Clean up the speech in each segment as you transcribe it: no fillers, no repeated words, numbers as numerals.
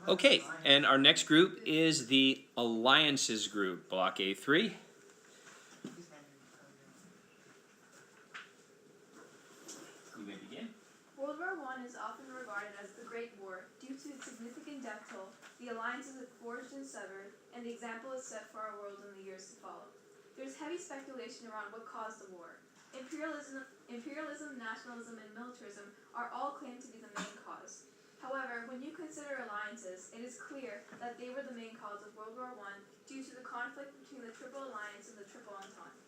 Okay, and our next group is the Alliances group, Block A3. You may begin. World War I is often regarded as the Great War due to its significant death toll, the alliances it forged and severed, and the example it set for our world in the years to follow. There's heavy speculation around what caused the war. Imperialism, nationalism, and militarism are all claimed to be the main cause. However, when you consider alliances, it is clear that they were the main cause of World War I due to the conflict between the Triple Alliance and the Triple Entente.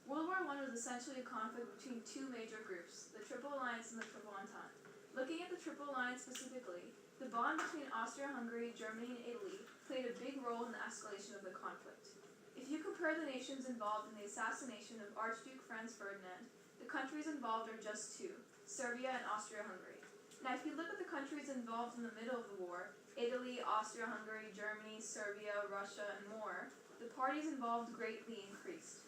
World War I was essentially a conflict between two major groups, the Triple Alliance and the Triple Entente. Looking at the Triple Alliance specifically, the bond between Austria-Hungary, Germany, and Italy played a big role in the escalation of the conflict. If you compare the nations involved in the assassination of Archduke Franz Ferdinand, the countries involved are just two, Serbia and Austria-Hungary. Now, if you look at the countries involved in the middle of the war, Italy, Austria-Hungary, Germany, Serbia, Russia, and more, the parties involved greatly increased.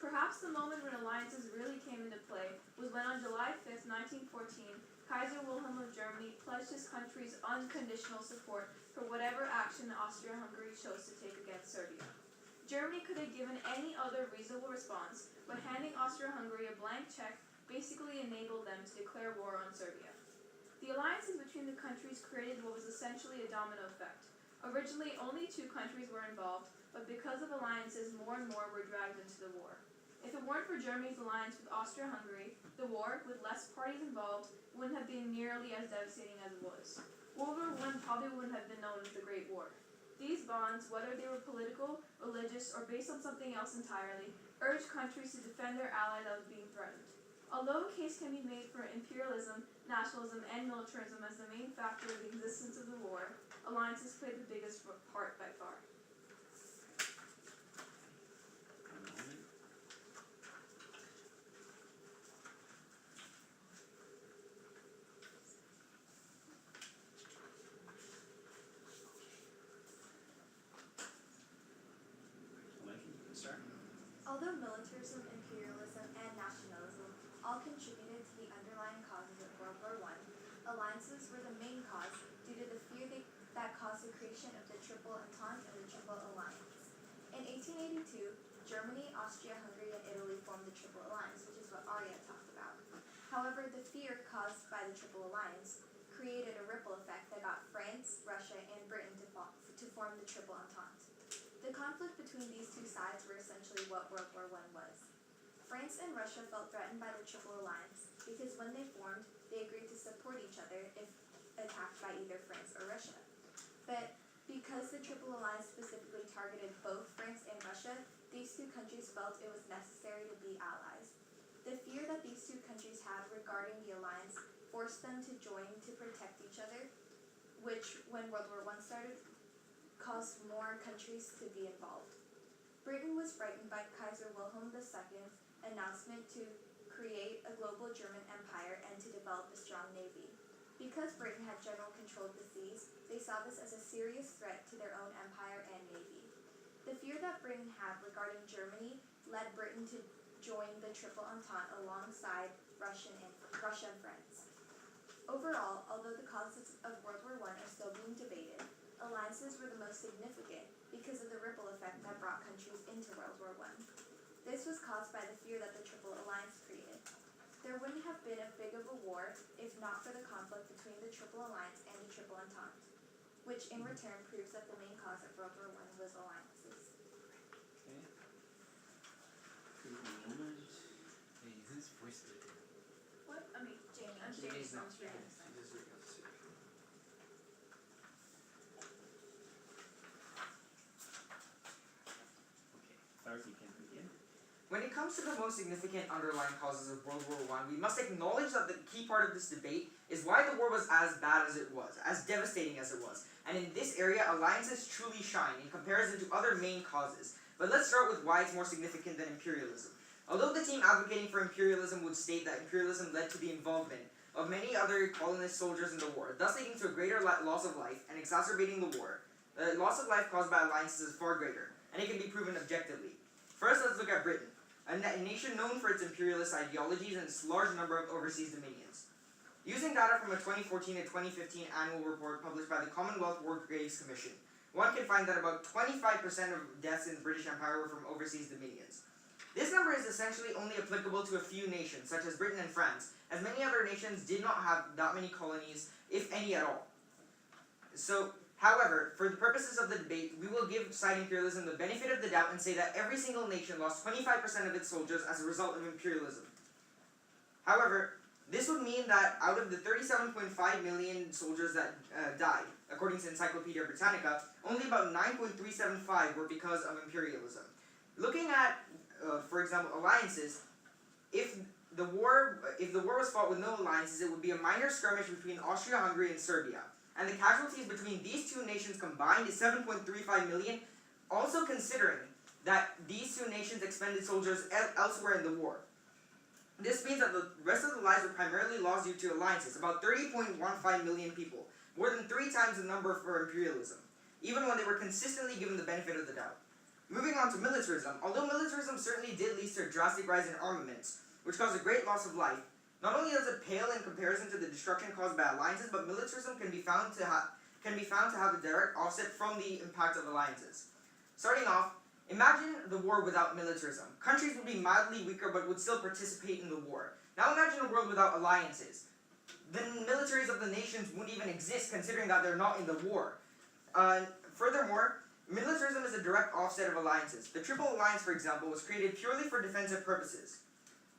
Perhaps the moment when alliances really came into play was when on July 5, 1914, Kaiser Wilhelm of Germany pledged his country's unconditional support for whatever action Austria-Hungary chose to take against Serbia. Germany could have given any other reasonable response, but handing Austria-Hungary a blank check basically enabled them to declare war on Serbia. The alliances between the countries created what was essentially a domino effect. Originally, only two countries were involved, but because of alliances, more and more were dragged into the war. If it weren't for Germany's alliance with Austria-Hungary, the war, with less parties involved, wouldn't have been nearly as devastating as it was. World War I probably wouldn't have been known as the Great War. These bonds, whether they were political, religious, or based on something else entirely, urged countries to defend their ally that was being threatened. Although a case can be made for imperialism, nationalism, and militarism as the main factor of the existence of the war, alliances played the biggest part by far. Although militarism, imperialism, and nationalism all contributed to the underlying causes of World War I, alliances were the main cause due to the fear that caused the creation of the Triple Entente and the Triple Alliance. In 1882, Germany, Austria-Hungary, and Italy formed the Triple Alliance, which is what Arya talked about. However, the fear caused by the Triple Alliance created a ripple effect that got France, Russia, and Britain to form the Triple Entente. The conflict between these two sides were essentially what World War I was. France and Russia felt threatened by the Triple Alliance because when they formed, they agreed to support each other if attacked by either France or Russia. But because the Triple Alliance specifically targeted both France and Russia, these two countries felt it was necessary to be allies. The fear that these two countries had regarding the alliance forced them to join to protect each other, which, when World War I started, caused more countries to be involved. Britain was frightened by Kaiser Wilhelm II's announcement to create a global German empire and to develop a strong navy. Because Britain had general control of the seas, they saw this as a serious threat to their own empire and navy. The fear that Britain had regarding Germany led Britain to join the Triple Entente alongside Russia and France. Overall, although the causes of World War I are still being debated, alliances were the most significant because of the ripple effect that brought countries into World War I. This was caused by the fear that the Triple Alliance created. There wouldn't have been as big of a war if not for the conflict between the Triple Alliance and the Triple Entente, which in return proves that the main cause of World War I was alliances. Okay. Hey, whose voice did it? What? I mean, Jamie. I'm Jamie's not sure. You can begin. When it comes to the most significant underlying causes of World War I, we must acknowledge that the key part of this debate is why the war was as bad as it was, as devastating as it was. And in this area, alliances truly shine in comparison to other main causes. But let's start with why it's more significant than imperialism. Although the team advocating for imperialism would state that imperialism led to the involvement of many other colonist soldiers in the war, thus leading to a greater loss of life and exacerbating the war, the loss of life caused by alliances is far greater, and it can be proven objectively. First, let's look at Britain, a nation known for its imperialist ideologies and its large number of overseas dominions. Using data from a 2014 to 2015 annual report published by the Commonwealth War Graves Commission, one can find that about 25% of deaths in the British Empire were from overseas dominions. This number is essentially only applicable to a few nations, such as Britain and France, as many other nations did not have that many colonies, if any at all. So, however, for the purposes of the debate, we will give side imperialism the benefit of the doubt and say that every single nation lost 25% of its soldiers as a result of imperialism. However, this would mean that out of the 37.5 million soldiers that died, according to Encyclopedia Britannica, only about 9.375 were because of imperialism. Looking at, for example, alliances, if the war was fought with no alliances, it would be a minor skirmish between Austria-Hungary and Serbia. And the casualties between these two nations combined is 7.35 million, also considering that these two nations expended soldiers elsewhere in the war. This means that the rest of the lives were primarily lost due to alliances, about 30.15 million people, more than 3 times the number for imperialism, even when they were consistently given the benefit of the doubt. Moving on to militarism, although militarism certainly did lead to a drastic rise in armaments, which caused a great loss of life, not only does it pale in comparison to the destruction caused by alliances, but militarism can be found to have a direct offset from the impact of alliances. Starting off, imagine the war without militarism. Countries would be mildly weaker but would still participate in the war. Now imagine a world without alliances. The militaries of the nations wouldn't even exist, considering that they're not in the war. Furthermore, militarism is a direct offset of alliances. The Triple Alliance, for example, was created purely for defensive purposes,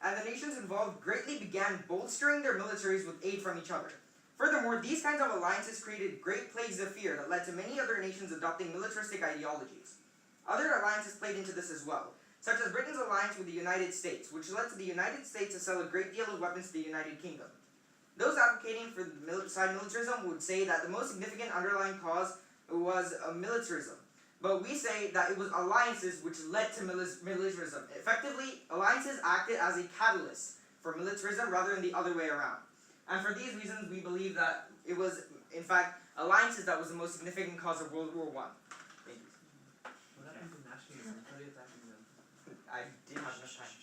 and the nations involved greatly began bolstering their militaries with aid from each other. Furthermore, these kinds of alliances created great plagues of fear that led to many other nations adopting militaristic ideologies. Other alliances played into this as well, such as Britain's alliance with the United States, which led to the United States to sell a great deal of weapons to the United Kingdom. Those advocating for side militarism would say that the most significant underlying cause was militarism. But we say that it was alliances which led to militarism. Effectively, alliances acted as a catalyst for militarism rather than the other way around. And for these reasons, we believe that it was, in fact, alliances that was the most significant cause of World War I. Thank you. What happened to nationalism? How are you attacking them? I didn't have enough time.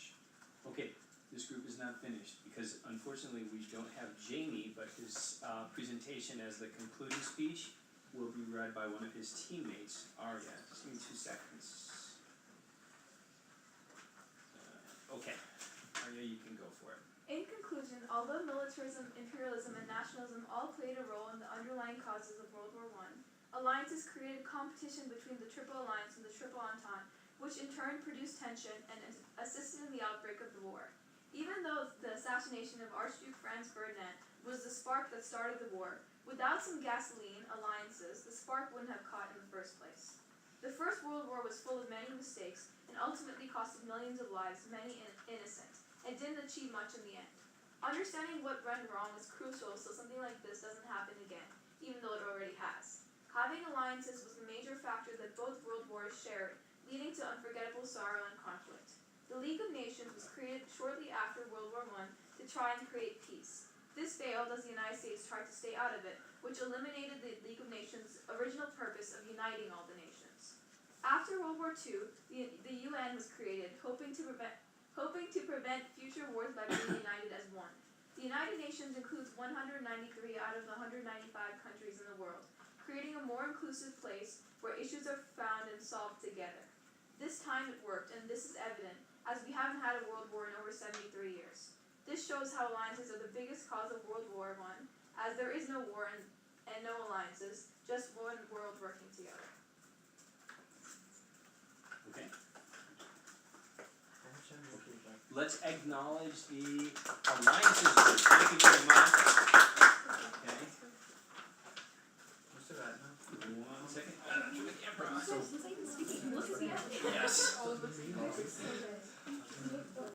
Okay, this group is not finished because unfortunately we don't have Jamie, but his presentation as the concluding speech will be read by one of his teammates, Arya. Just give me 2 seconds. Okay, Arya, you can go for it. In conclusion, although militarism, imperialism, and nationalism all played a role in the underlying causes of World War I, alliances created competition between the Triple Alliance and the Triple Entente, which in turn produced tension and assisted in the outbreak of the war. Even though the assassination of Archduke Franz Ferdinand was the spark that started the war, without some gasoline alliances, the spark wouldn't have caught in the first place. The First World War was full of many mistakes and ultimately costed millions of lives, many innocent, and didn't achieve much in the end. Understanding what went wrong is crucial so something like this doesn't happen again, even though it already has. Having alliances was the major factor that both world wars shared, leading to unforgettable sorrow and conflict. The League of Nations was created shortly after World War I to try and create peace. This failed as the United States tried to stay out of it, which eliminated the League of Nations' original purpose of uniting all the nations. After World War II, the UN was created, hoping to prevent future wars by being united as one. The United Nations includes 193 out of the 195 countries in the world, creating a more inclusive place where issues are found and solved together. This time it worked, and this is evident, as we haven't had a world war in over 73 years. This shows how alliances are the biggest cause of World War I, as there is no war and no alliances, just one world working together. Okay. Let's acknowledge the alliances group. Thank you very much. Okay. Mr. Ratna? 1 second. Look at the end. Yes.